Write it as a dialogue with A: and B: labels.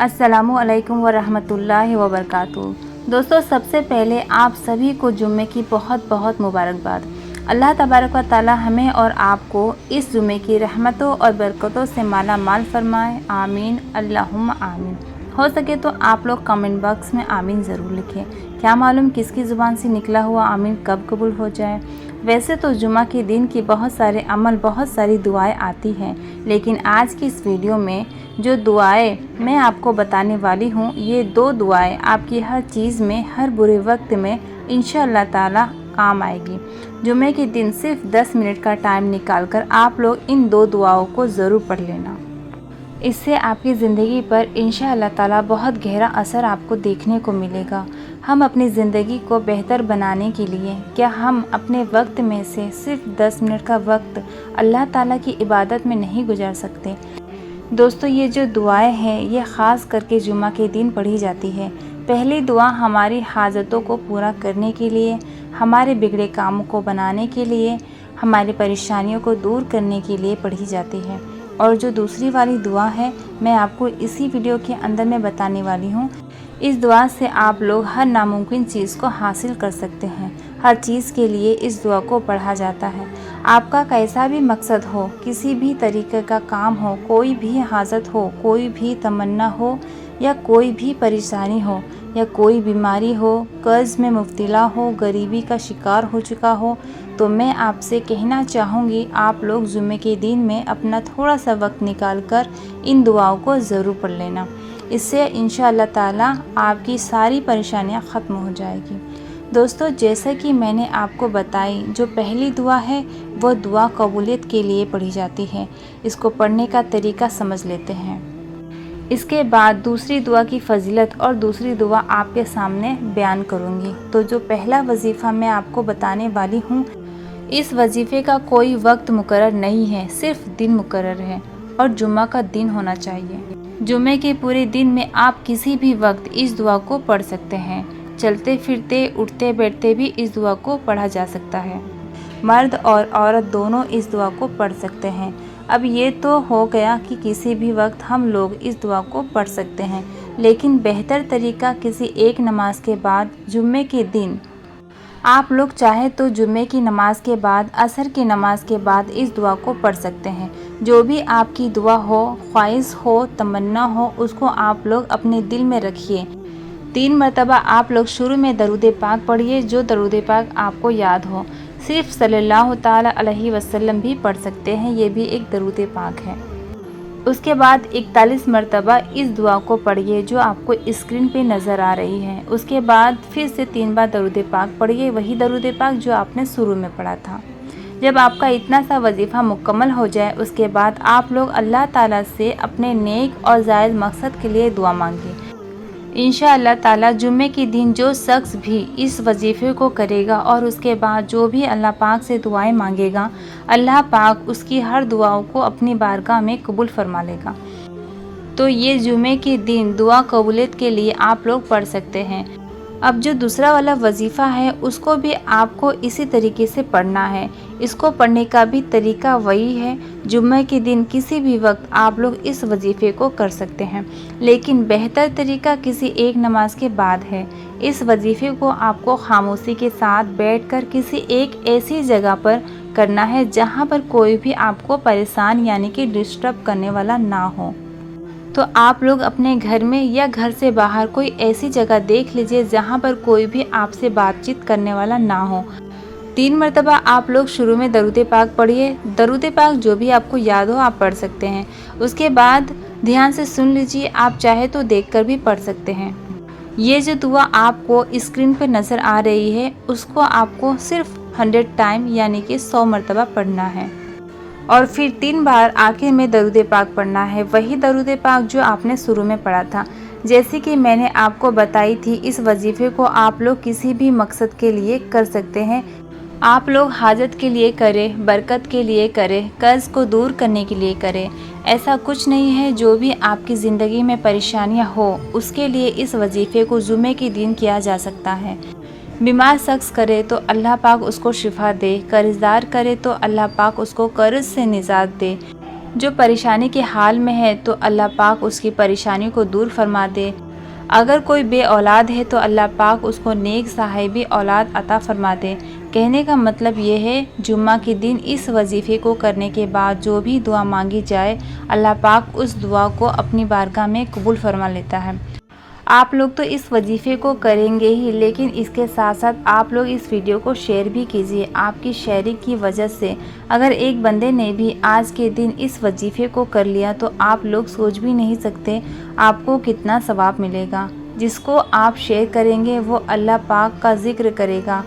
A: अस्सलामु अलैकुम वरहमतुल्लाहि वबरकातुहू। दोस्तों, सबसे पहले आप सभी को जुम्मे की बहुत बहुत मुबारकबाद। अल्लाह तबारक व तआला हमें और आपको इस जुम्मे की रहमतों और बरकतों से माला माल फरमाए। आमीन अल्लाहुम्मा आमीन। हो सके तो आप लोग कमेंट बॉक्स में आमीन ज़रूर लिखें। क्या मालूम किसकी ज़ुबान से निकला हुआ आमीन कब कबूल हो जाए। वैसे तो जुम्मा के दिन की बहुत सारे अमल, बहुत सारी दुआएं आती हैं, लेकिन आज की इस वीडियो में जो दुआएं मैं आपको बताने वाली हूँ, ये 2 दुआएं आपकी हर चीज़ में, हर बुरे वक्त में इंशाअल्लाह ताला काम आएगी। जुम्मे के दिन सिर्फ 10 मिनट का टाइम निकालकर आप लोग इन 2 दुआओं को ज़रूर पढ़ लेना। इससे आपकी ज़िंदगी पर इंशाअल्लाह ताला बहुत गहरा असर आपको देखने को मिलेगा। हम अपनी ज़िंदगी को बेहतर बनाने के लिए क्या हम अपने वक्त में से सिर्फ 10 मिनट का वक्त अल्लाह ताला की इबादत में नहीं गुजार सकते। दोस्तों, ये जो दुआएं हैं ये ख़ास करके जुम्मा के दिन पढ़ी जाती है। पहली दुआ हमारी हाजतों को पूरा करने के लिए, हमारे बिगड़े कामों को बनाने के लिए, हमारी परेशानियों को दूर करने के लिए पढ़ी जाती है। और जो दूसरी वाली दुआ है मैं आपको इसी वीडियो के अंदर में बताने वाली हूँ। इस दुआ से आप लोग हर नामुमकिन चीज़ को हासिल कर सकते हैं। हर चीज़ के लिए इस दुआ को पढ़ा जाता है। आपका कैसा भी मकसद हो, किसी भी तरीके का काम हो, कोई भी हाजत हो, कोई भी तमन्ना हो, या कोई भी परेशानी हो, या कोई बीमारी हो, कर्ज में मुब्तला हो, गरीबी का शिकार हो चुका हो, तो मैं आपसे कहना चाहूँगी आप लोग जुम्मे के दिन में अपना थोड़ा सा वक्त निकाल कर इन दुआओं को ज़रूर पढ़ लेना। इससे इंशाअल्लाह ताला आपकी सारी परेशानियाँ ख़त्म हो जाएगी। दोस्तों, जैसा कि मैंने आपको बताई, जो पहली दुआ है वो दुआ कबूलियत के लिए पढ़ी जाती है। इसको पढ़ने का तरीका समझ लेते हैं। इसके बाद दूसरी दुआ की फजीलत और दूसरी दुआ आपके सामने बयान करूँगी। तो जो पहला वजीफ़ा मैं आपको बताने वाली हूँ, इस वजीफ़े का कोई वक्त मुकर्रर नहीं है, सिर्फ दिन मुकर्रर है और जुम्मा का दिन होना चाहिए। जुम्मे के पूरे दिन में आप किसी भी वक्त इस दुआ को पढ़ सकते हैं। चलते फिरते, उठते बैठते भी इस दुआ को पढ़ा जा सकता है। मर्द और औरत दोनों इस दुआ को पढ़ सकते हैं। अब ये तो हो गया कि किसी भी वक्त हम लोग इस दुआ को पढ़ सकते हैं, लेकिन बेहतर तरीका किसी एक नमाज के बाद जुम्मे के दिन आप लोग चाहे तो जुम्मे की नमाज के बाद, असर की नमाज के बाद इस दुआ को पढ़ सकते हैं। जो भी आपकी दुआ हो, ख्वाहिश हो, तमन्ना हो, उसको आप लोग अपने दिल में रखिए। 3 मरतबा आप लोग शुरू में दरूद पाक पढ़िए, जो दरूद पाक आपको याद हो। सिर्फ सल्लल्लाहु ताला अलैहि वसल्लम भी पढ़ सकते हैं, ये भी एक दरूद पाक है। उसके बाद 41 मरतबा इस दुआ को पढ़िए जो आपको स्क्रीन पे नज़र आ रही है। उसके बाद फिर से 3 बार दरूद पाक पढ़िए, वही दरूद पाक जो आपने शुरू में पढ़ा था। जब आपका इतना सा वजीफ़ा मुकम्मल हो जाए, उसके बाद आप लोग अल्लाह ताला से अपने नेक और जायज़ मकसद के लिए दुआ मांगिए। इंशाअल्लाह ताला जुम्मे के दिन जो शख्स भी इस वजीफ़े को करेगा और उसके बाद जो भी अल्लाह पाक से दुआएं मांगेगा, अल्लाह पाक उसकी हर दुआओं को अपनी बारगाह में कबूल फरमा लेगा। तो ये जुम्मे के दिन दुआ कबूलियत के लिए आप लोग पढ़ सकते हैं। अब जो दूसरा वाला वजीफ़ा है उसको भी आपको इसी तरीके से पढ़ना है। इसको पढ़ने का भी तरीका वही है। जुम्मे के दिन किसी भी वक्त आप लोग इस वजीफ़े को कर सकते हैं, लेकिन बेहतर तरीका किसी एक नमाज के बाद है। इस वजीफ़े को आपको खामोशी के साथ बैठकर किसी एक ऐसी जगह पर करना है जहाँ पर कोई भी आपको परेशान यानी कि डिस्टर्ब करने वाला ना हो। तो आप लोग अपने घर में या घर से बाहर कोई ऐसी जगह देख लीजिए जहाँ पर कोई भी आपसे बातचीत करने वाला ना हो। 3 मरतबा आप लोग शुरू में दरूद पाक पढ़िए। दरूद पाक जो भी आपको याद हो आप पढ़ सकते हैं। उसके बाद ध्यान से सुन लीजिए, आप चाहे तो देखकर भी पढ़ सकते हैं। ये जो दुआ आपको स्क्रीन पर नज़र आ रही है, उसको आपको सिर्फ 100 टाइम यानी कि 100 मरतबा पढ़ना है और फिर 3 बार आखिर में दरूद पाक पढ़ना है, वही दरूद पाक जो आपने शुरू में पढ़ा था। जैसे कि मैंने आपको बताई थी, इस वजीफ़े को आप लोग किसी भी मकसद के लिए कर सकते हैं। आप लोग हाजत के लिए करें, बरकत के लिए करें, कर्ज को दूर करने के लिए करें, ऐसा कुछ नहीं है। जो भी आपकी ज़िंदगी में परेशानियां हो, उसके लिए इस वजीफ़े को जुम्मे के दिन किया जा सकता है। बीमार शख्स करे तो अल्लाह पाक उसको शिफा दे, कर्जदार करे तो अल्लाह पाक उसको कर्ज से निजात दे, جو پریشانی کے حال میں ہے تو اللہ پاک اس کی پریشانی کو دور فرما دے۔ اگر کوئی بے اولاد ہے تو اللہ پاک اس کو نیک صاحبی اولاد عطا فرما دے۔ کہنے کا مطلب یہ ہے جمعہ کے دن اس وظیفے کو کرنے کے بعد جو بھی دعا مانگی جائے اللہ پاک اس دعا کو اپنی بارگاہ میں قبول فرما لیتا ہے۔ آپ لوگ تو اس وظیفے کو کریں گے ہی، لیکن اس کے ساتھ ساتھ آپ لوگ اس ویڈیو کو شیئر بھی کیجیے۔ آپ کی شیئرنگ کی وجہ سے اگر ایک بندے نے بھی آج کے دن اس وظیفے کو کر لیا تو آپ لوگ سوچ بھی نہیں سکتے آپ کو کتنا ثواب ملے گا۔ جس کو آپ شیئر کریں گے وہ اللہ پاک کا ذکر کرے گا۔